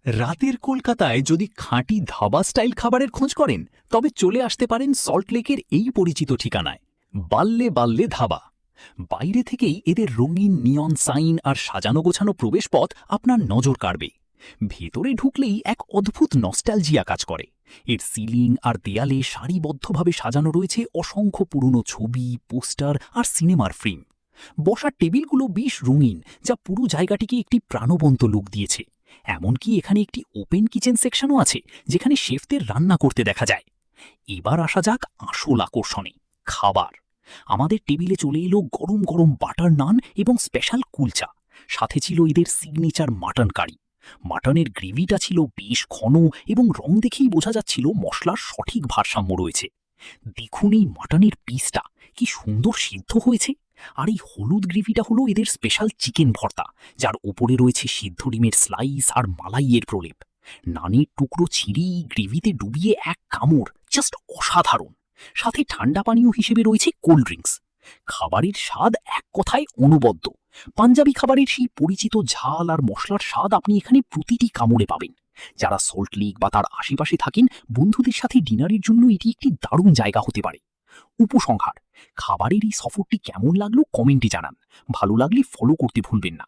রাতের কলকাতায় যদি খাঁটি ধাবা স্টাইল খাবারের খোঁজ করেন তবে চলে আসতে পারেন সল্টলেকের এই পরিচিত ঠিকানায়, বাল্লে বাল্লে ধাবা। বাইরে থেকেই এদের রঙিন নিয়ন সাইন আর সাজানো গোছানো প্রবেশপথ আপনার নজর কাড়বে। ভেতরে ঢুকলেই এক অদ্ভুত নস্টালজিয়া কাজ করে। এর সিলিং আর দেয়ালে সারিবদ্ধভাবে সাজানো রয়েছে অসংখ্য পুরনো ছবি, পোস্টার আর সিনেমার ফ্রেম। বসার টেবিলগুলো বেশ রঙিন, যা পুরো জায়গাটিকে একটি প্রাণবন্ত লুক দিয়েছে। এমনকি এখানে একটি ওপেন কিচেন সেকশনও আছে, যেখানে শেফদের রান্না করতে দেখা যায়। এবার আসা যাক আসল আকর্ষণে, খাবার। আমাদের টেবিলে চলে এলো গরম গরম বাটার নান এবং স্পেশাল কুলচা। সাথে ছিল এদের সিগনেচার মাটন কারি। মাটনের গ্রেভিটা ছিল বেশ ঘন এবং রং দেখেই বোঝা যাচ্ছিল মশলার সঠিক ভারসাম্য রয়েছে। দেখুন এই মাটনের পিসটা কি সুন্দর সিদ্ধ হয়েছে। আর এই হলুদ গ্রেভিটা হলো এদের স্পেশাল চিকেন ভর্তা, যার ওপরে রয়েছে সিদ্ধ ডিমের স্লাইস আর মালাইয়ের প্রলেপ। নানের টুকরো ছিঁড়ে এই গ্রেভিতে ডুবিয়ে এক কামড়, জাস্ট অসাধারণ। সাথে ঠান্ডা পানীয় হিসেবে রয়েছে কোল্ড ড্রিঙ্কস। খাবারের স্বাদ এক কথায় অনবদ্য। পাঞ্জাবি খাবারের সেই পরিচিত ঝাল আর মশলার স্বাদ আপনি এখানে প্রতিটি কামড়ে পাবেন। যারা সল্টলেক বা তার আশেপাশে থাকেন, বন্ধুদের সাথে ডিনারের জন্য এটি একটি দারুণ জায়গা হতে পারে। উপসংহার, খাবারের এই সফরটি কেমন লাগলো কমেন্টে জানান। ভালো লাগলে ফলো করতে ভুলবেন না।